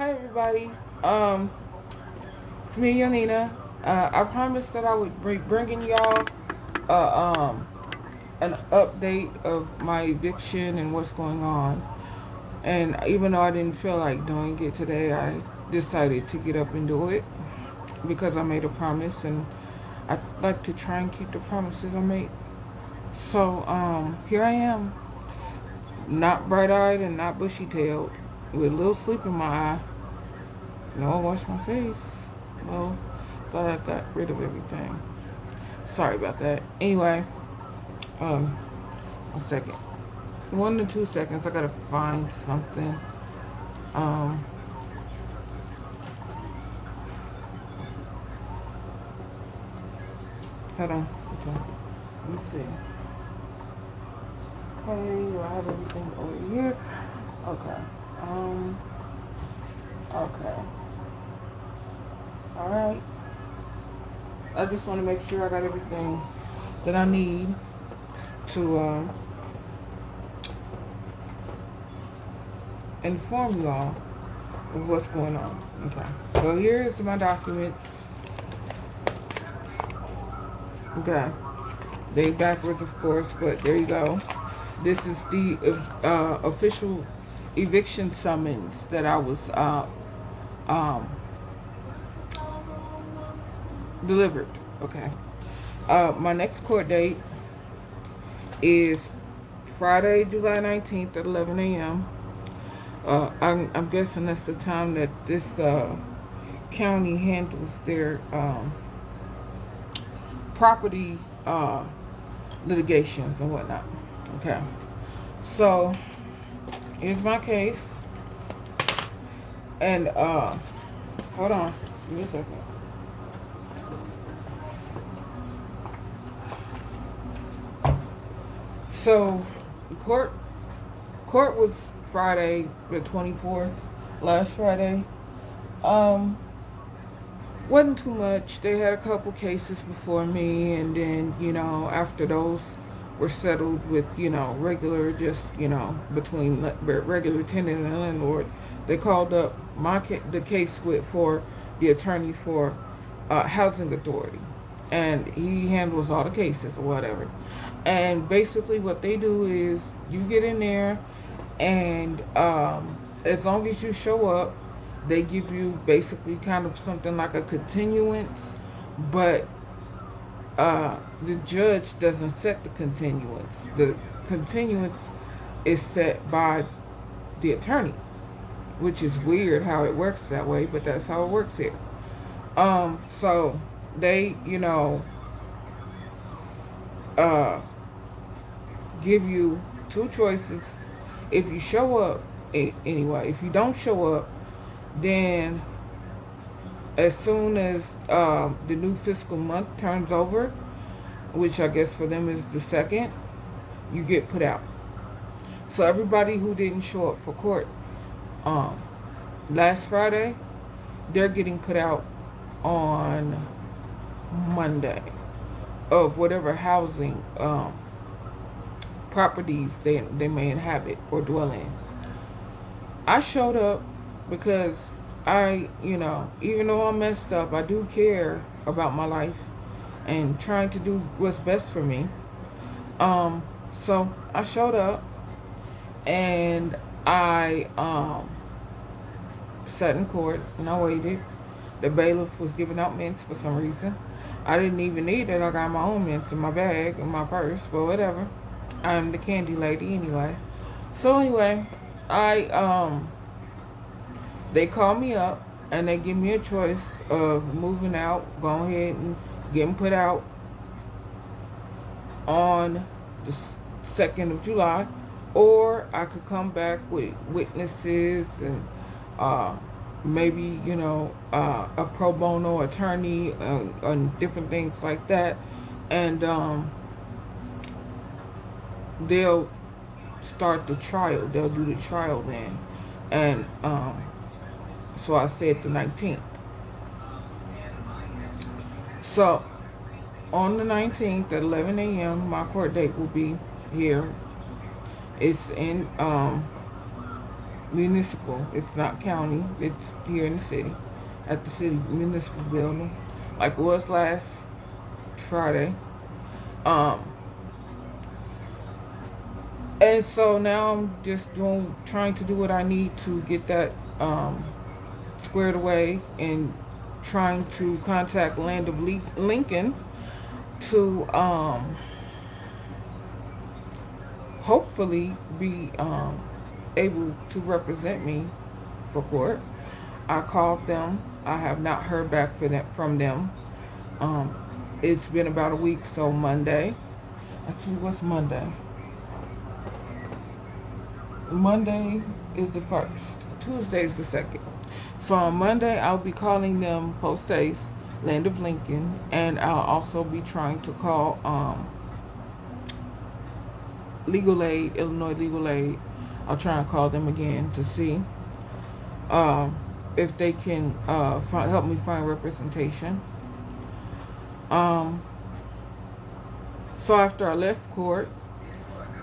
Hi everybody. It's me, Yanina. I promised that I would be bringing y'all uh, um, an update of my eviction and what's going on. And even though I didn't feel like doing it today, I decided to get up and do it because I made a promise, and I like to try and keep the promises I make. So here I am, not bright-eyed and not bushy-tailed, with a little sleep in my eye. No, I washed my face. Well, thought I got rid of everything. Sorry about that. Anyway, um, a second. 1 to 2 seconds. I gotta find something. Um, Hold on. Okay. Let me see. Okay, do I have everything over here? Okay. Okay. Alright. I just want to make sure I got everything that I need to, inform you all of what's going on. Okay. So here's my documents. Okay. They backwards, of course, but there you go. This is the official eviction summons that I was um, delivered. Okay. My next court date is Friday, July 19th at 11 a.m. I'm guessing that's the time that this county handles their property litigations and whatnot. Okay. So here's my case. And hold on. Give me a second. So court was Friday the 24th, last Friday. Wasn't too much. They had a couple cases before me, and then, after those were settled with, regular, just, between regular tenant and landlord, they called up the case for the attorney for housing authority, and he handles all the cases or whatever. And basically what they do is you get in there, and as long as you show up, they give you basically kind of something like a continuance, but the judge doesn't set the continuance. The continuance is set by the attorney, which is weird how it works that way, but that's how it works here. So they, give you two choices. If you show up, anyway, if you don't show up, then as soon as the new fiscal month turns over, which I guess for them is the second, you get put out. So everybody who didn't show up for court last Friday, they're getting put out on Monday of whatever housing properties they may inhabit or dwell in. I showed up because even though I'm messed up, I do care about my life and trying to do what's best for me. So I showed up, and I sat in court and I waited. The bailiff was giving out mints for some reason. I didn't even need it. I got my own mints in my bag, in my purse, but whatever. I'm the candy lady anyway. So anyway, they call me up and they give me a choice of moving out, going ahead and getting put out on the 2nd of July, or I could come back with witnesses and maybe, a pro bono attorney and different things like that. And they'll start the trial. They'll do the trial then. And so I said the 19th. So on the 19th at 11 a.m., my court date will be here. It's in municipal. It's not county. It's here in the city, at the city municipal building, like it was last Friday. Um, and so now I'm just trying to do what I need to get that squared away, and trying to contact Land of Lincoln to hopefully be able to represent me for court. I called them. I have not heard back from them. Um, it's been about a week, so Monday. Actually, what's Monday? Monday is the 1st. Tuesday is the 2nd. So on Monday, I'll be calling them post haste, Land of Lincoln, and I'll also be trying to call Legal Aid, Illinois Legal Aid. I'll try and call them again to see if they can help me find representation. So after I left court,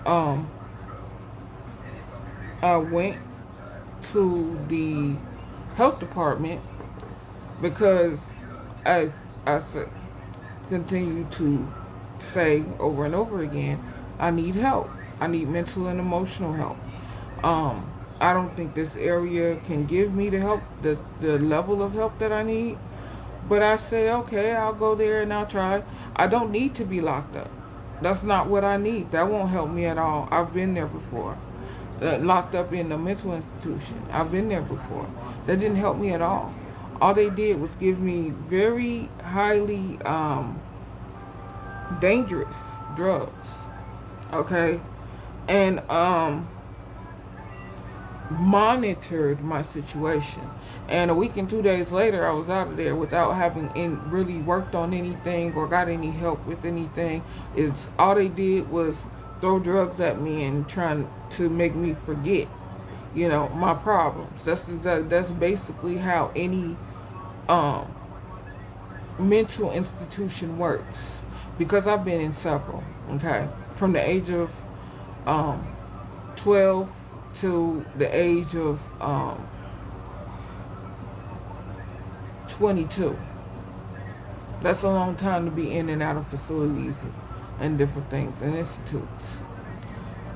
I went to the health department because, as I continue to say over and over again, I need help. I need mental and emotional help. I don't think this area can give me the help, the level of help that I need. But I say, okay, I'll go there and I'll try. I don't need to be locked up. That's not what I need. That won't help me at all. I've been there before. Locked up in a mental institution. I've been there before. That didn't help me at all. All they did was give me very highly dangerous drugs. Okay? And monitored my situation. And a week and 2 days later, I was out of there without having really worked on anything or got any help with anything. It's all they did was throw drugs at me and trying to make me forget, my problems. That's basically how any mental institution works. Because I've been in several, okay, from the age of 12 to the age of 22. That's a long time to be in and out of facilities and different things and institutes.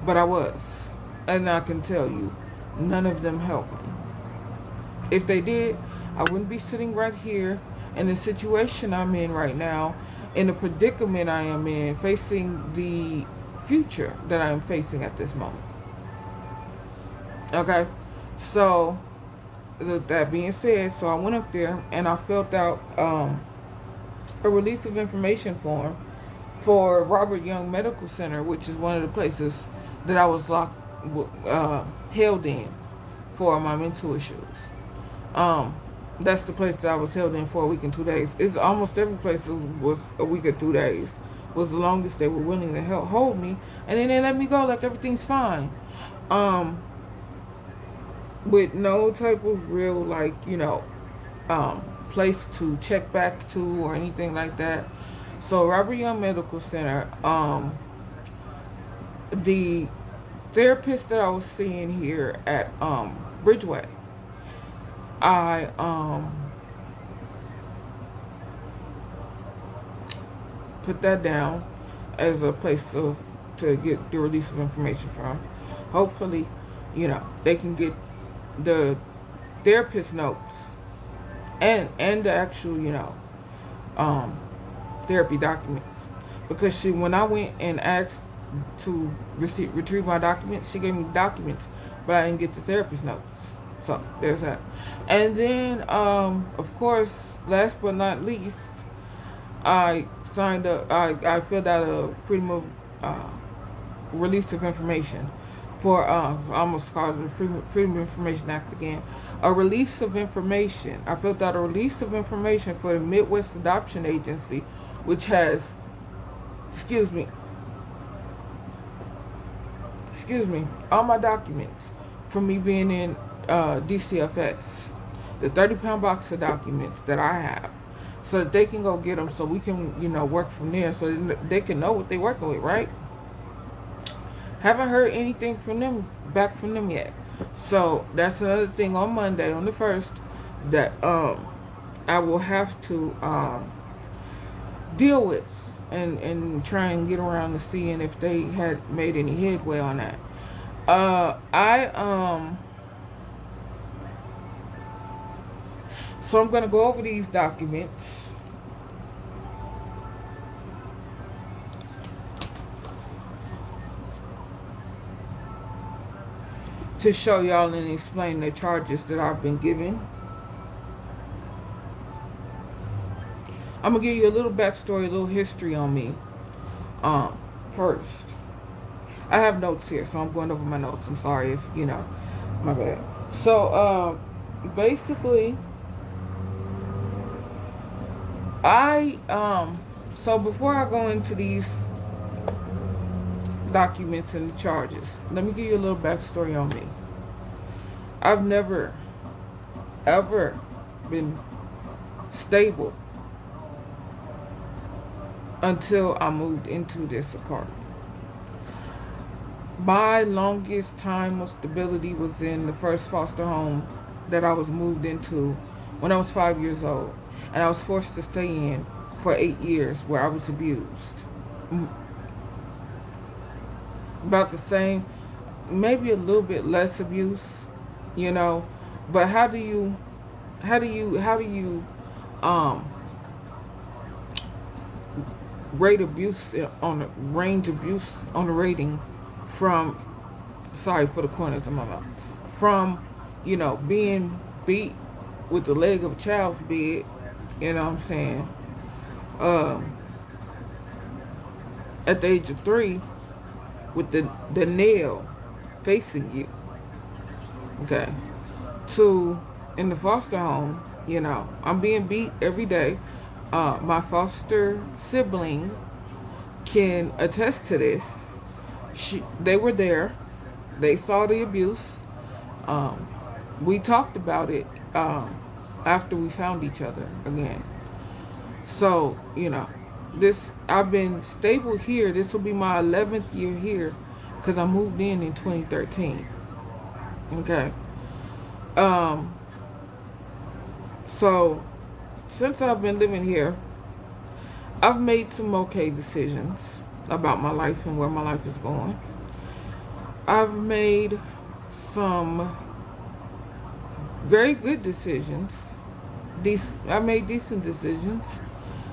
But I was. And I can tell you, none of them helped me. If they did, I wouldn't be sitting right here in the situation I'm in right now, in the predicament I am in, facing the future that I am facing at this moment. Okay? So, that being said, so I went up there and I filled out a release of information form for Robert Young Medical Center, which is one of the places that I was held in for my mental issues. That's the place that I was held in for a week and 2 days. It's almost every place was a week or 2 days. Was the longest they were willing to hold me, and then they let me go like everything's fine. With no type of real place to check back to or anything like that. So Robert Young Medical Center, the therapist that I was seeing here at Bridgeway, I put that down as a place to get the release of information from. Hopefully, they can get the therapist notes and the actual, therapy documents. Because when I went and asked to retrieve my documents, she gave me documents, but I didn't get the therapist notes. So there's that. And then, of course, last but not least, I signed up. I filled out a freedom of release of information for I almost called it the Freedom of Information Act again. A release of information. I filled out a release of information for the Midwest Adoption Agency, which has, all my documents from me being in DCFS, the 30-pound box of documents that I have, so that they can go get them, so we can, work from there, so they can know what they're working with, right? Haven't heard anything back from them yet. So that's another thing on Monday, on the 1st, that I will have to deal with and try and get around to seeing if they had made any headway on that. So I'm gonna go over these documents to show y'all and explain the charges that I've been given. I'm gonna give you a little backstory, a little history on me. First, I have notes here, so I'm going over my notes. I'm sorry if my bad. So, basically, so before I go into these documents and the charges, let me give you a little backstory on me. I've never, ever been stable until I moved into this apartment. My longest time of stability was in the first foster home that I was moved into when I was 5 years old. And I was forced to stay in for 8 years where I was abused. About the same, maybe a little bit less abuse, but how do you rate abuse on a range abuse on a rating from, sorry for the corners of my mouth, from being beat with the leg of a child's bed, you know what I'm saying, at the age of 3 with the nail facing you, okay, to in the foster home, I'm being beat every day. My foster sibling can attest to this. They were there. They saw the abuse. We talked about it after we found each other again. So, I've been stable here. This will be my 11th year here because I moved in 2013. Okay. So, since I've been living here, I've made some okay decisions about my life and where my life is going. I've made some very good decisions. I made decent decisions.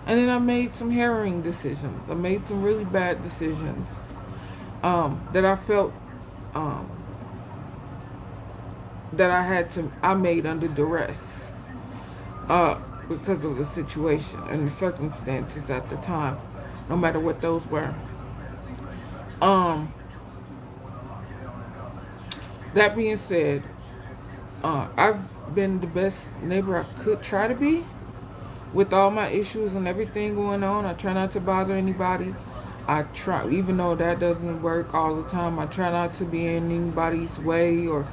And then I made some harrowing decisions. I made some really bad decisions that I felt that I made under duress because of the situation and the circumstances at the time, no matter what those were. That being said, I've been the best neighbor I could try to be. With all my issues and everything going on, I try not to bother anybody. I try, even though that doesn't work all the time, I try not to be in anybody's way or,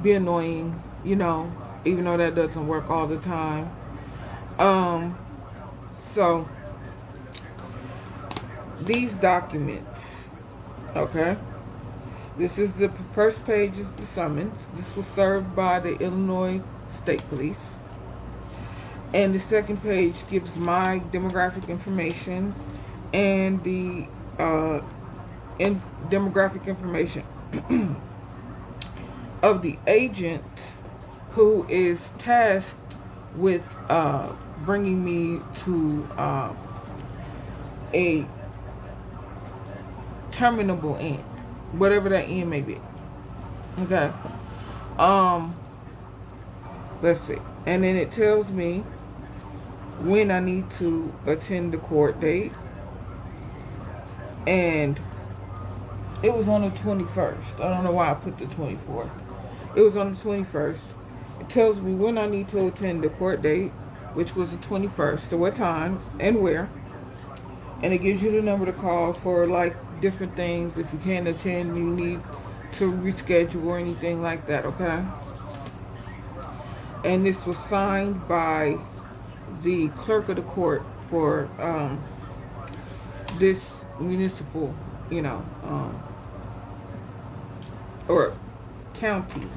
be annoying, even though that doesn't work all the time. So, these documents, okay? This is the first page is the summons. This was served by the Illinois State Police. And the second page gives my demographic information and the demographic information of the agent who is tasked with bringing me to a terminable end, whatever that end may be. Okay. Let's see. And then it tells me when I need to attend the court date. And it was on the 21st. I don't know why I put the 24th. It was on the 21st. It tells me when I need to attend the court date, which was the 21st, at what time and where. And it gives you the number to call for like different things. If you can't attend, you need to reschedule or anything like that, okay? And this was signed by the clerk of the court for this municipal, or county,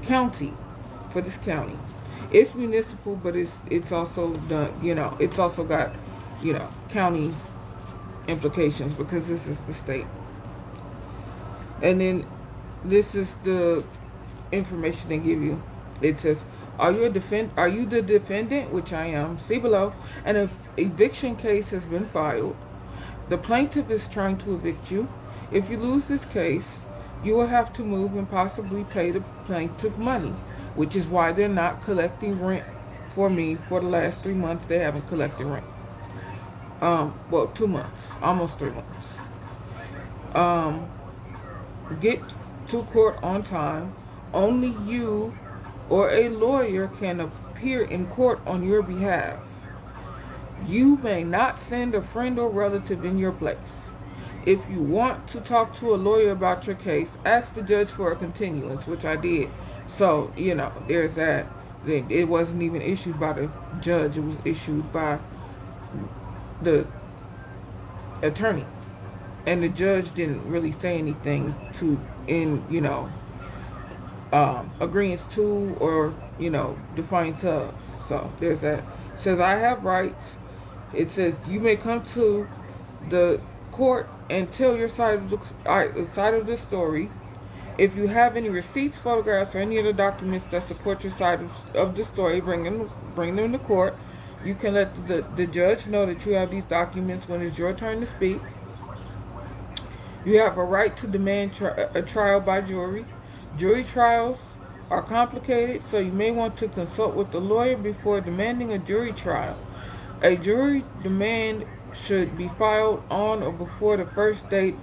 county for this county. It's municipal, but it's also done. It's also got county implications because this is the state. And then this is the information they give you. It says, Are you the defendant, which I am? See below. An eviction case has been filed. The plaintiff is trying to evict you. If you lose this case, you will have to move and possibly pay the plaintiff money, which is why they're not collecting rent for me for the last 3 months. They haven't collected rent. Well, 2 months, almost 3 months. Get to court on time. Only you or a lawyer can appear in court on your behalf. You may not send a friend or relative in your place. If you want to talk to a lawyer about your case, ask the judge for a continuance, which I did. So, there's that. It wasn't even issued by the judge. It was issued by the attorney. And the judge didn't really say anything agreeance to or, defiance of. So, there's that. It says, I have rights. It says, you may come to the court and tell your side of the story. If you have any receipts, photographs, or any other documents that support your side of the story, bring them to court. You can let the judge know that you have these documents when it's your turn to speak. You have a right to demand a trial by jury. Jury trials are complicated, so you may want to consult with a lawyer before demanding a jury trial. A jury demand should be filed on or before the first date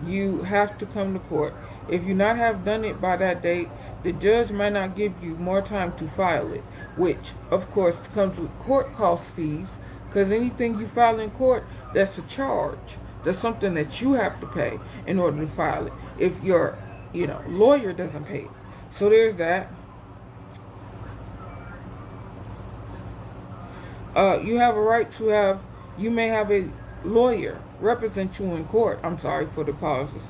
you have to come to court. If you not have done it by that date, the judge might not give you more time to file it, which, of course, comes with court cost fees, because anything you file in court, that's a charge. That's something that you have to pay in order to file it if your lawyer doesn't pay it. So there's that. You may have a lawyer represent you in court. I'm sorry for the pauses.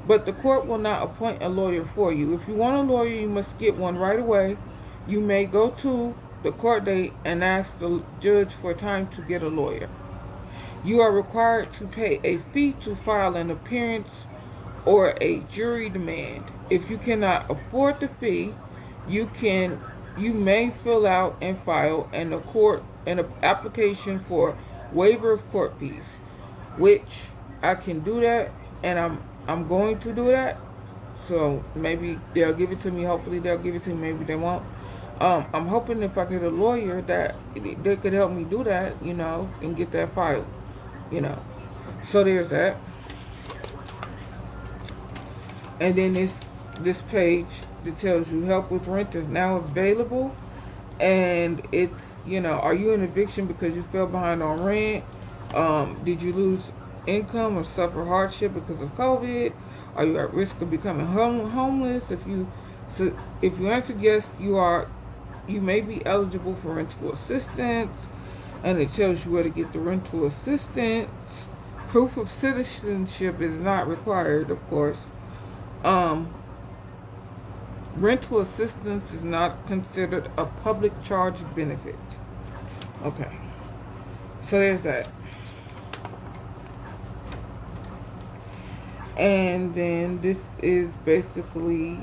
But the court will not appoint a lawyer for you. If you want a lawyer, you must get one right away. You may go to the court date and ask the judge for time to get a lawyer. You are required to pay a fee to file an appearance or a jury demand. If you cannot afford the fee, you may fill out and file an application for waiver of court fees, which I can do that, and I'm going to do that. So maybe they'll give it to me. Hopefully they'll give it to me. Maybe they won't. I'm hoping if I get a lawyer that they could help me do that, and get that filed, So there's that. And then this page that tells you help with rent is now available. And it's, are you in eviction because you fell behind on rent? Did you lose income or suffer hardship because of COVID? Are you at risk of becoming homeless? If you answered yes, you may be eligible for rental assistance. And it tells you where to get the rental assistance. Proof of citizenship is not required, of course. Rental assistance is not considered a public charge benefit. Okay. So there's that. And then this is basically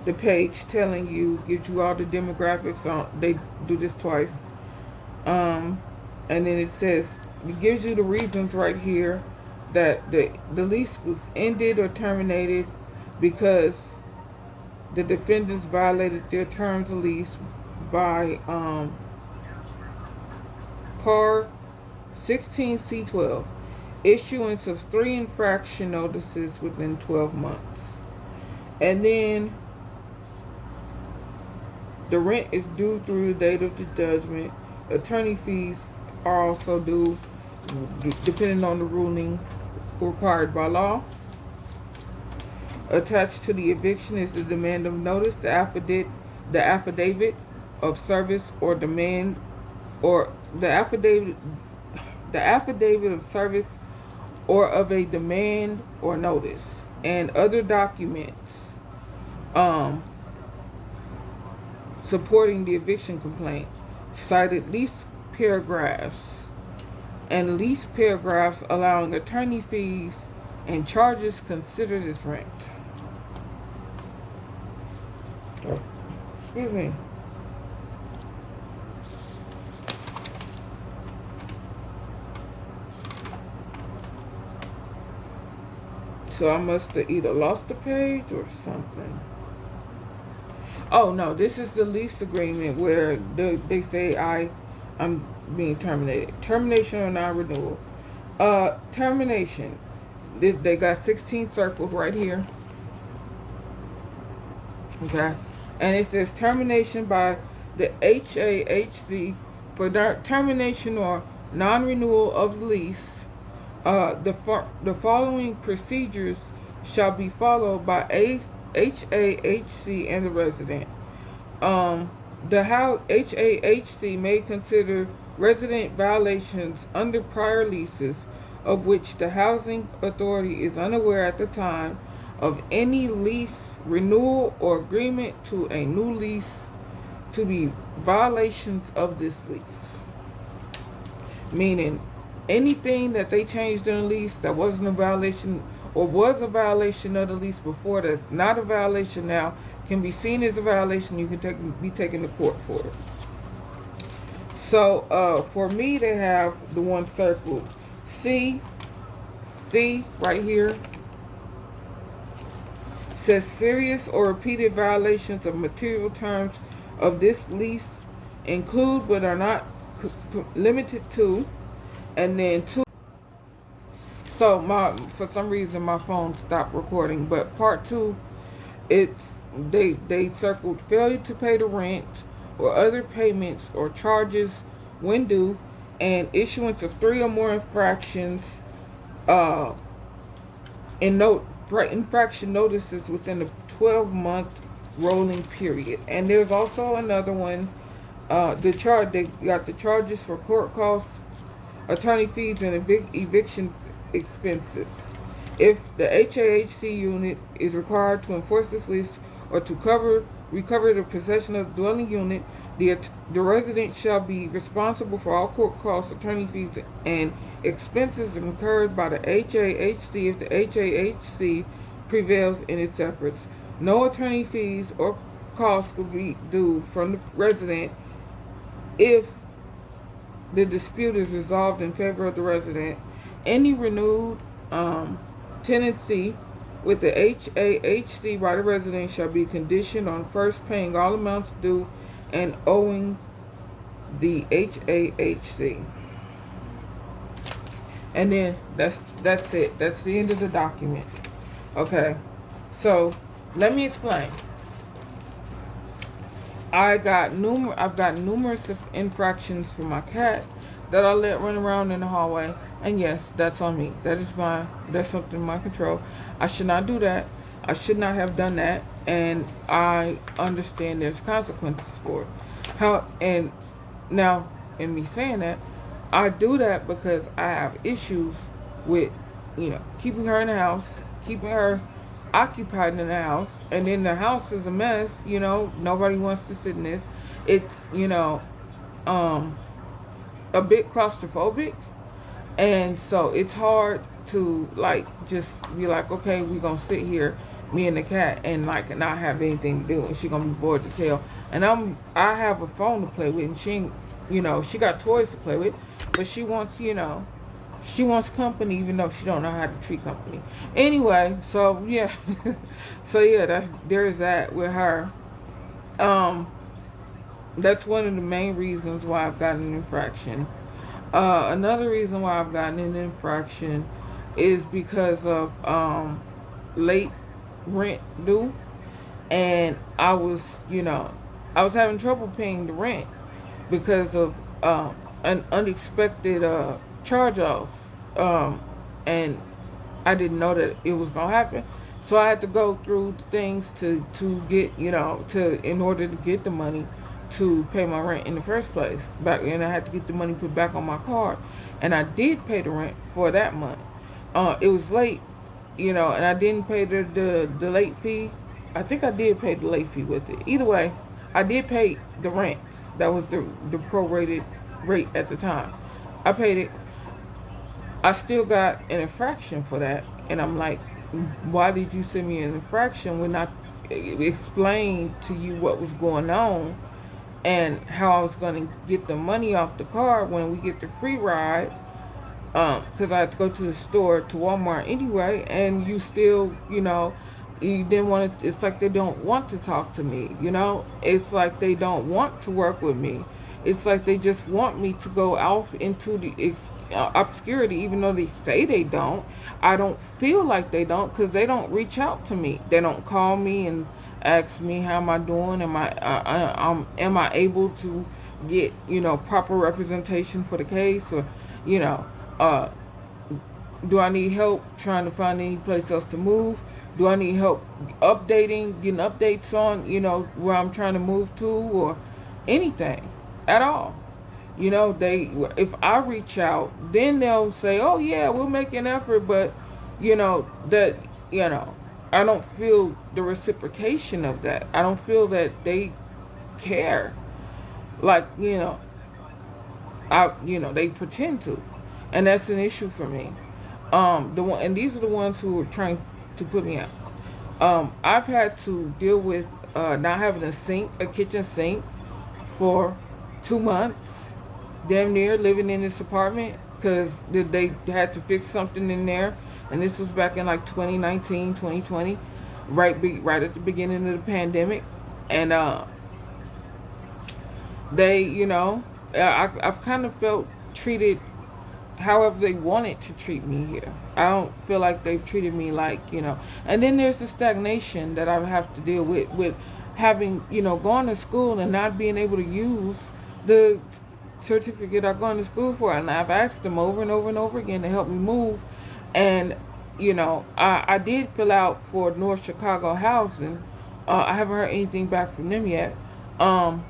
the page telling you, gives you all the demographics on. They do this twice. And then it says, it gives you the reasons right here that the lease was ended or terminated because the defendants violated their terms of lease by par 16C12, issuance of 3 infraction notices within 12 months. And then the rent is due through the date of the judgment. Attorney fees are also due depending on the ruling required by law. Attached to the eviction is the demand of notice, the affidavit of service or demand, or the affidavit of service or of a demand or notice, and other documents um, supporting the eviction complaint. Cited lease paragraphs and lease paragraphs allowing attorney fees and charges considered as rent. Excuse me. So I must have either lost the page or something. Oh no, this is the lease agreement where they say I'm being terminated. Termination or non-renewal. Termination. They got 16 circles right here. Okay. And it says termination by the HAHC for termination or non-renewal of the lease. The following procedures shall be followed by HAHC and the resident. The HAHC may consider resident violations under prior leases of which the housing authority is unaware at the time of any lease renewal or agreement to a new lease to be violations of this lease. Meaning anything that they changed in the lease that wasn't a violation or was a violation of the lease before that's not a violation now can be seen as a violation. You can be taken to court for it. So for me, they have the one circled. C right here says serious or repeated violations of material terms of this lease include but are not limited to, and then 2. So for some reason my phone stopped recording, but part 2, they circled failure to pay the rent or other payments or charges when due, and issuance of 3 or more infractions infraction notices within a 12-month rolling period. And there's also another one. They got the charges for court costs, attorney fees, and eviction expenses. If the HAHC unit is required to enforce this lease or to recover the possession of the dwelling unit, the resident shall be responsible for all court costs, attorney fees, and expenses incurred by the HAHC if the HAHC prevails in its efforts. No attorney fees or costs will be due from the resident if the dispute is resolved in favor of the resident. Any renewed tenancy with the HAHC by the resident shall be conditioned on first paying all amounts due and owing the HAHC. And then that's it. That's the end of the document. Okay. So let me explain. I've got numerous infractions for my cat that I let run around in the hallway, and yes, that's on me. That's something in my control. I should not do that. I should not have done that, and I understand there's consequences for it. And now, in me saying that, I do that because I have issues with, keeping her in the house, keeping her occupied in the house, and then the house is a mess. Nobody wants to sit in this. It's a bit claustrophobic, and so it's hard to just be like, okay, we're gonna sit here, me and the cat, and not have anything to do, and she's gonna be bored as hell. And I have a phone to play with, and she got toys to play with, but she wants she wants company, even though she don't know how to treat company. Anyway, so yeah, there's that with her. That's one of the main reasons why I've gotten an infraction. Another reason why I've gotten an infraction is because of late rent due, and I was having trouble paying the rent because of an unexpected charge off, and I didn't know that it was gonna happen. So I had to go through things to get in order to get the money to pay my rent in the first place. And I had to get the money put back on my card, and I did pay the rent for that month. It was late, and I didn't pay the late fee. I think I did pay the late fee with it. Either way, I did pay the rent. That was the prorated rate at the time. I paid it. I still got an infraction for that, and I'm like, why did you send me an infraction when I explained to you what was going on and how I was going to get the money off the car when we get the free ride? Because I had to go to the store to Walmart anyway, and you still, you didn't want to. It's like they don't want to talk to me. It's like they don't want to work with me. It's like they just want me to go off into the obscurity, even though they say they don't. I don't feel like they don't, because they don't reach out to me. They don't call me and ask me how am I doing. Am I able to get proper representation for the case, or you know uh, do I need help trying to find any place else to move? Do I need help getting updates on, where I'm trying to move to, or anything at all? If I reach out, then they'll say, "Oh yeah, we'll make an effort," but that I don't feel the reciprocation of that. I don't feel that they care. Like, they pretend to, and that's an issue for me. And these are the ones who are trying to put me out. I've had to deal with not having a kitchen sink for 2 months, damn near living in this apartment because they had to fix something in there, and this was back in like 2019, 2020, right at the beginning of the pandemic, and I've kind of felt treated however they wanted to treat me here. I don't feel like they've treated me like, and then there's the stagnation that I have to deal with having, gone to school and not being able to use the certificate I've gone to school for. And I've asked them over and over and over again to help me move. And, I did fill out for North Chicago Housing. I haven't heard anything back from them yet. And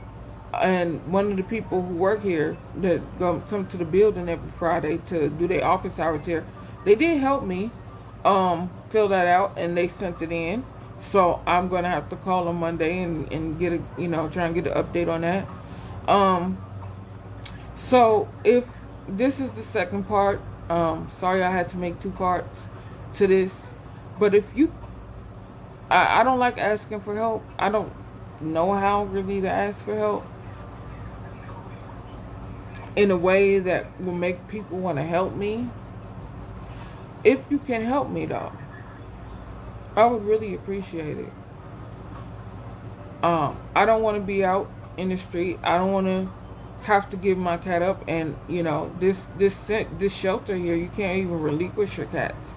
one of the people who work here that come to the building every Friday to do their office hours here, they did help me fill that out, and they sent it in. So I'm gonna have to call on Monday and get try and get an update on that. So if this is the second part, sorry I had to make 2 parts to this, but I don't like asking for help. I don't know how really to ask for help in a way that will make people want to help me. If you can help me though, I would really appreciate it. I don't want to be out in the street. I don't want to have to give my cat up, and this shelter here, you can't even relinquish your cats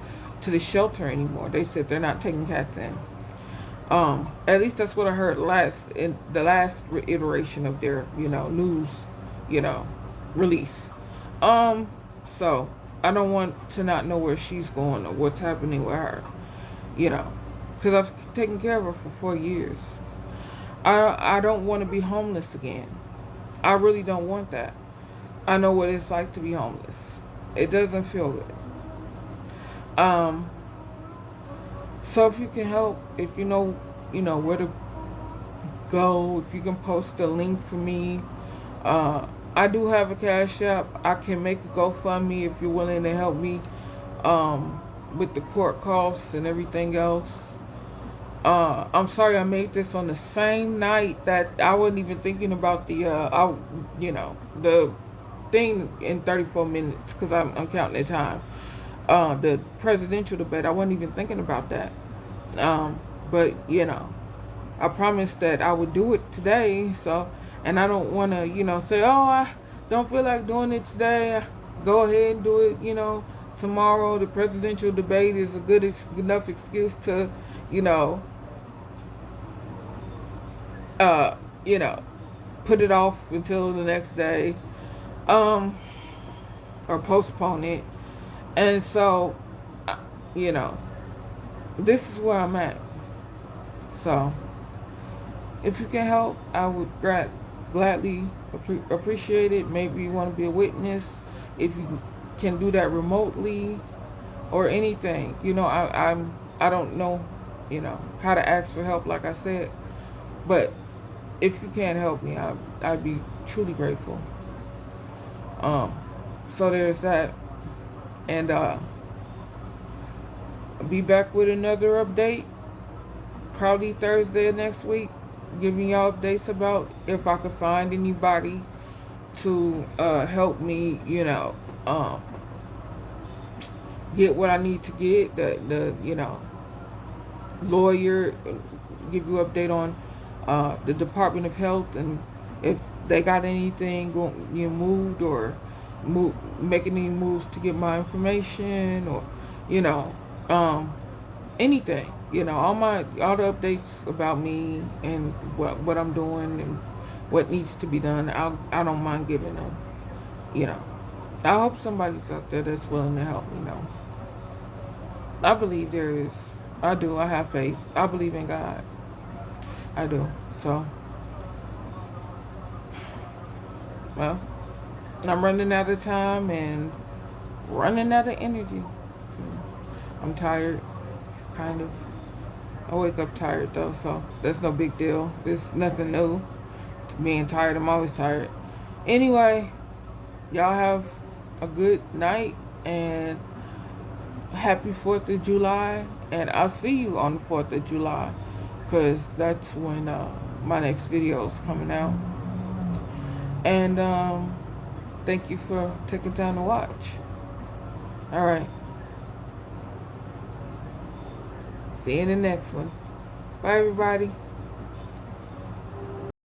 to the shelter anymore. They said they're not taking cats in. At least that's what I heard in the last iteration of their news release. So I don't want to not know where she's going or what's happening with her, because I've taken care of her for 4 years. I don't want to be homeless again. I really don't want that. I know what it's like to be homeless. It doesn't feel good. So if you can help, if you know where to go, if you can post a link for me. I do have a Cash App. I can make a GoFundMe if you're willing to help me with the court costs and everything else. I'm sorry I made this on the same night that I wasn't even thinking about the thing in 34 minutes, because I'm counting the time. The presidential debate, I wasn't even thinking about that. But I promised that I would do it today, so, and I don't want to, say, oh, I don't feel like doing it today. Go ahead and do it, tomorrow. The presidential debate is a good enough excuse to, put it off until the next day, or postpone it. And so, this is where I'm at. So, if you can help, I would gladly appreciate it. Maybe you want to be a witness. If you can do that remotely, or anything. You know, I don't know, you know, how to ask for help, like I said. But if you can't help me, I'd be truly grateful. Um, so there's that, and be back with another update, probably Thursday of next week, giving y'all updates about if I could find anybody to help me, you know, get what I need to get. The you know, lawyer, give you update on the Department of Health, and if they got anything going, you know, moved or making any moves to get my information, or you know, anything. You know, all the updates about me and what I'm doing and what needs to be done. I don't mind giving them. You know, I hope somebody's out there that's willing to help me. You know, I believe there is. I do. I have faith. I believe in God. I do. So, well, I'm running out of time and running out of energy. I'm tired, kind of. I wake up tired though, so that's no big deal. There's nothing new to being tired. I'm always tired. Anyway, y'all have a good night and happy 4th of July. And I'll see you on the 4th of July, because that's when my next video is coming out. And thank you for taking time to watch. All right. See you in the next one. Bye, everybody.